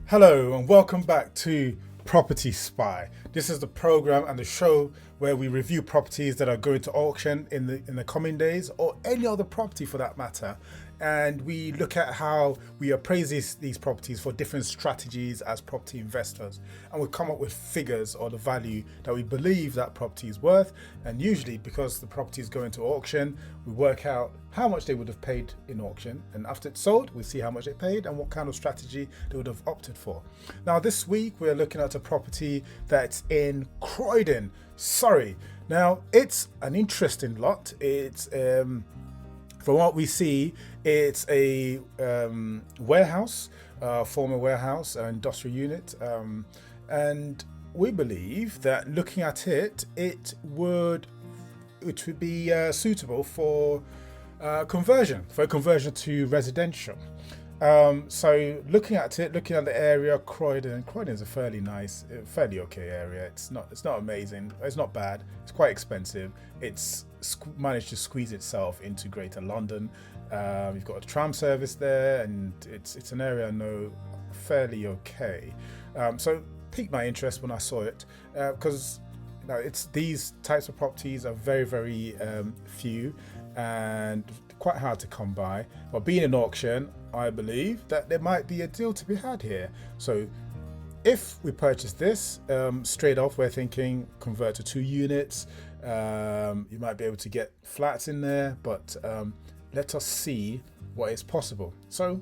Hello and welcome back to Property Spy. This is the program and the show where we review properties that are going to auction in the coming days, or any other property for that matter. And we look at how we appraise these properties for different strategies as property investors. And we come up with figures or the value that we believe that property is worth. And usually, because the property is going to auction, we work out how much they would have paid in auction. And after it's sold, we see how much they paid and what kind of strategy they would have opted for. Now, this week, we're looking at a property that's in Croydon, Surrey. Now, it's an interesting lot. It's from what we see, it's a warehouse, former warehouse, industrial unit, and we believe that looking at it, it would be suitable for conversion to residential. So looking at the area, Croydon is a fairly nice, fairly okay area. It's not amazing. It's not bad. It's quite expensive. It's managed to squeeze itself into Greater London. You've got a tram service there, and it's an area I know fairly okay. So piqued my interest when I saw it, because it's these types of properties are very, very few and quite hard to come by. But being an auction, I believe that there might be a deal to be had here. So if we purchase this, straight off we're thinking convert to 2 units. You might be able to get flats in there, but let us see what is possible. So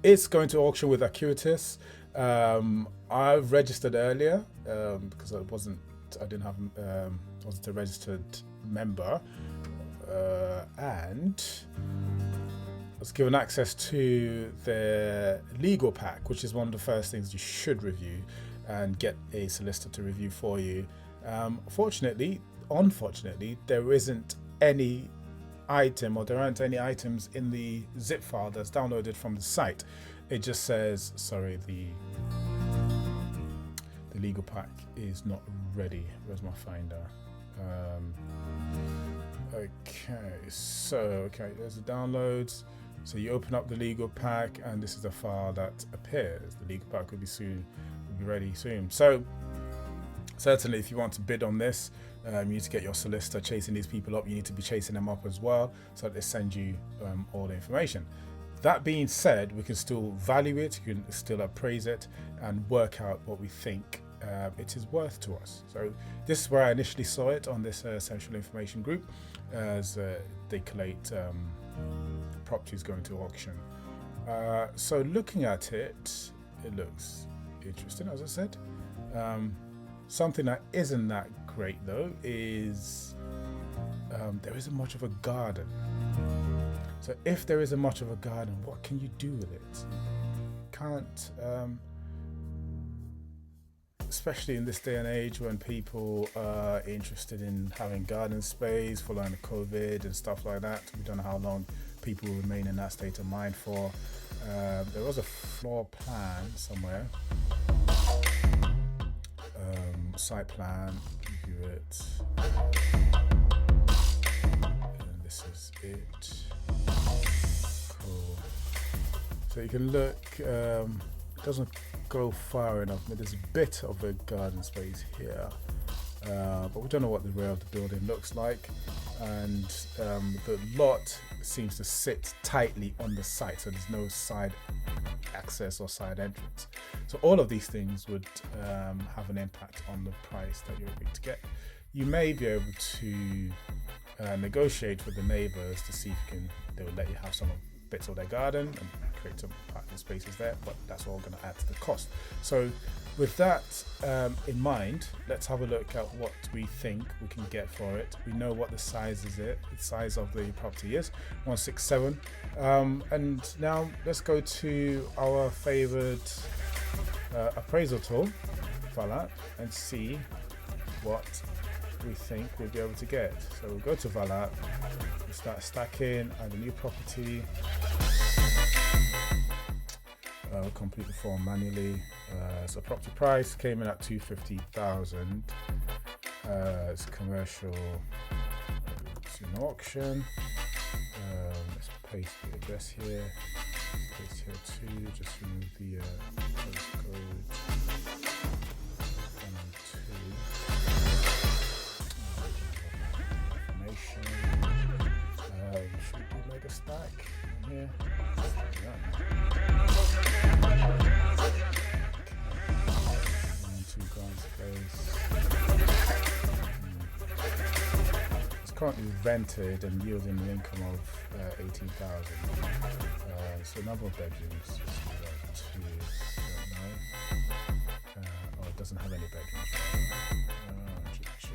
it's going to auction with Acuitus. I've registered earlier because I wasn't a registered member, and I was given access to their legal pack, which is one of the first things you should review and get a solicitor to review for you. Unfortunately, there isn't any item, or there aren't any items in the zip file that's downloaded from the site. It just says, sorry, the legal pack is not ready. Where's my finder? There's the downloads. So you open up the legal pack, and this is the file that appears. The legal pack will be ready soon. So certainly, if you want to bid on this, you need to get your solicitor chasing these people up. You need to be chasing them up as well, so that they send you all the information. That being said, we can still value it, you can still appraise it, and work out what we think it is worth to us. So this is where I initially saw it, on this essential information group, as they collate properties going to auction. So looking at it, it looks interesting, as I said. Something that isn't that great though is there isn't much of a garden. So if there isn't much of a garden, what can you do with it? Can't, especially in this day and age when people are interested in having garden space following the COVID and stuff like that. We don't know how long people will remain in that state of mind for. There was a floor plan somewhere. Site plan, view it, and this is it. Cool. So you can look, it doesn't go far enough, but there's a bit of a garden space here, but we don't know what the rear of the building looks like, and the lot seems to sit tightly on the site, so there's no side access or side entrance. So all of these things would have an impact on the price that you're going to get. You may be able to negotiate with the neighbours to see if they will let you have some bits of their garden and create some parking spaces there, but that's all going to add to the cost. So with that in mind, let's have a look at what we think we can get for it. We know what the size of the property is, 167. And now let's go to our favorite appraisal tool, Valuation, and see what we think we'll be able to get. So we'll go to Valuation, we start stacking, add a new property. We'll complete the form manually. So property price came in at 250,000. It's commercial. It's an auction. Let's paste the address here. Paste here too. Just remove the currently rented and yielding an income of 18,000. So number of bedrooms, just two, don't know. Oh, it doesn't have any bedrooms. So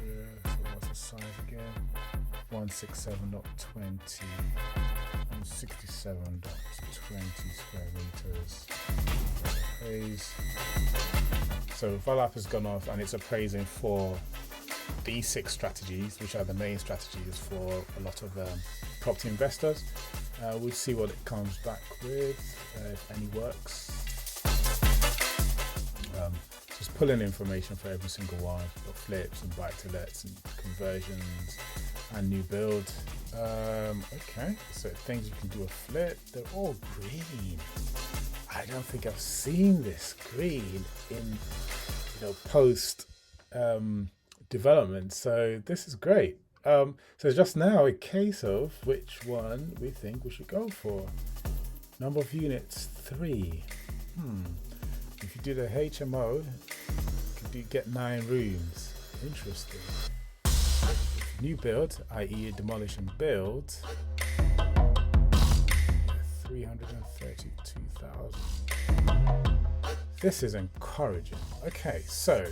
what's the size again? 167.20 and 67.20 square meters. Appraise. So Valup has gone off and it's appraising for these 6 strategies, which are the main strategies for a lot of property investors. We'll see what it comes back with, if any works. Just pulling information for every single one, for flips and buy-to-lets and conversions and new build. Okay, so things you can do a flip, they're all green. I don't think I've seen this green in, post development, so this is great. So it's just now a case of which one we think we should go for. Number of units 3. If you do the HMO, you get 9 rooms. Interesting. New build, i.e. demolish and build, 332,000. This is encouraging. Okay, so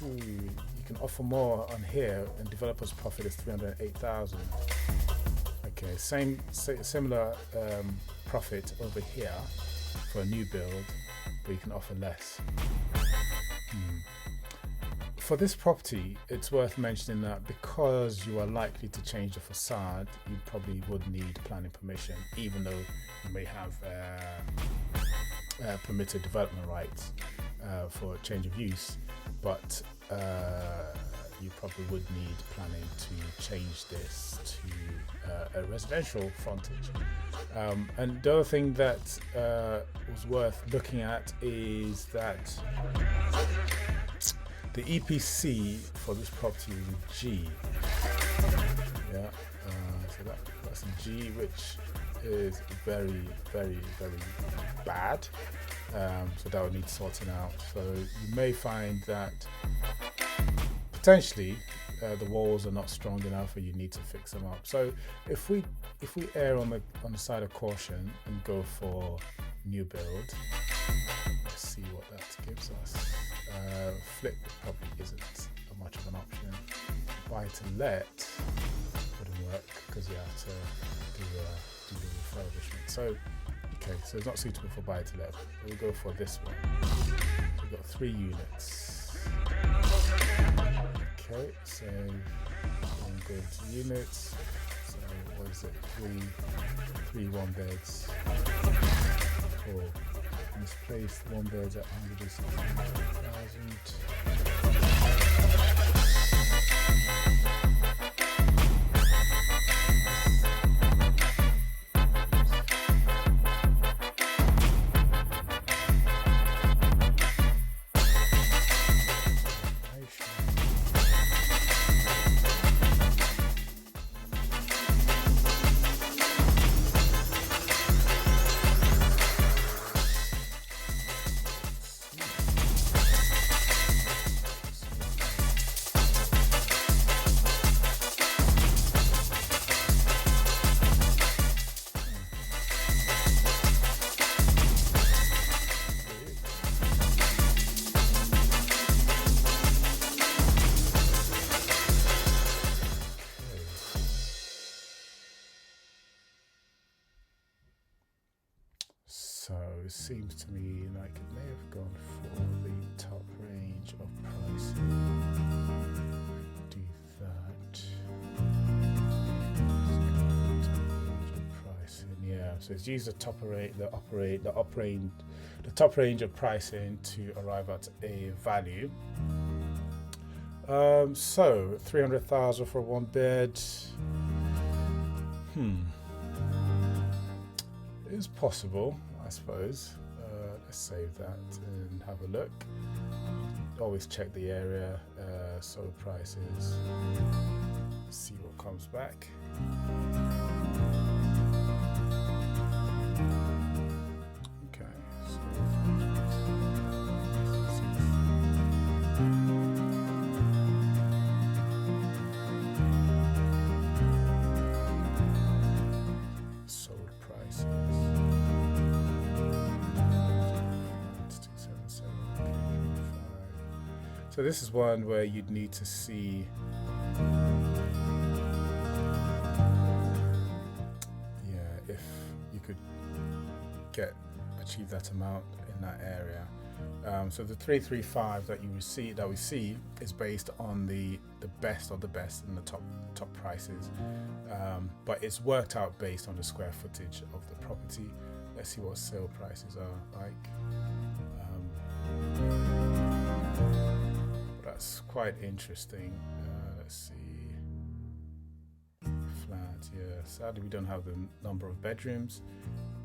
you can offer more on here, and developers' profit is 308,000. Okay, similar profit over here for a new build, but you can offer less. For this property, it's worth mentioning that because you are likely to change the facade, you probably would need planning permission, even though you may have permitted development rights for a change of use, but you probably would need planning to change this to a residential frontage. And the other thing that was worth looking at is that the EPC for this property is a G. Yeah, so that's a G, which is very, very, very bad. So that would need sorting out. So you may find that potentially the walls are not strong enough, or you need to fix them up. So if we err on the side of caution and go for new build, let's see what that gives us. Flip probably isn't much of an option. Buy to let wouldn't work because you have to do the refurbishment. So okay, so it's not suitable for buy to let. We'll go for this one. So we've got 3 units. Okay, so I'm going to units. So what is it? 3 1-beds. 4 misplaced 1-beds at 160,000. So it seems to me like it may have gone for the top range of pricing. Do that. Pricing, yeah. So it's used the top range of pricing to arrive at a value. So 300,000 for 1-bed. It's possible, I suppose. Let's save that and have a look. Always check the area, sold prices. See what comes back. Okay. So this is one where you'd need to see, yeah, if you could achieve that amount in that area. So the 335 that we see is based on the best of the best and the top prices, but it's worked out based on the square footage of the property. Let's see what sale prices are like. That's quite interesting. Let's see. Flat, yeah. Sadly, we don't have the number of bedrooms,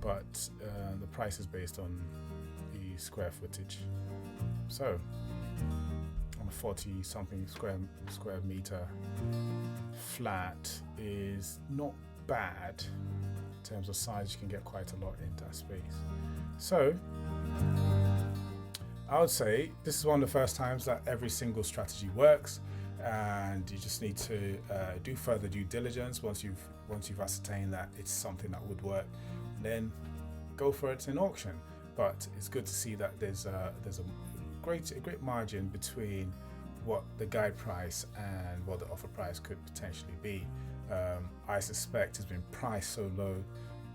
but the price is based on the square footage. So, on a 40-something square meter flat is not bad. In terms of size, you can get quite a lot in that space. So, I would say this is one of the first times that every single strategy works, and you just need to do further due diligence once you've ascertained that it's something that would work. Then go for it in auction. But it's good to see that there's a great margin between what the guide price and what the offer price could potentially be. I suspect it's been priced so low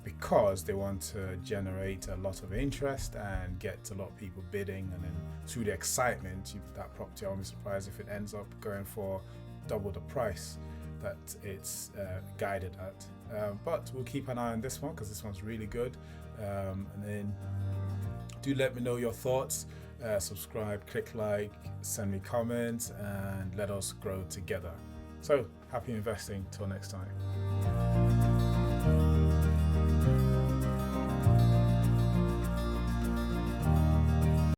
because they want to generate a lot of interest and get a lot of people bidding, and then through the excitement, that property, I won't be surprised if it ends up going for double the price that it's guided at. But we'll keep an eye on this one because this one's really good. And then do let me know your thoughts. Subscribe, click like, send me comments, and let us grow together. So happy investing till next time.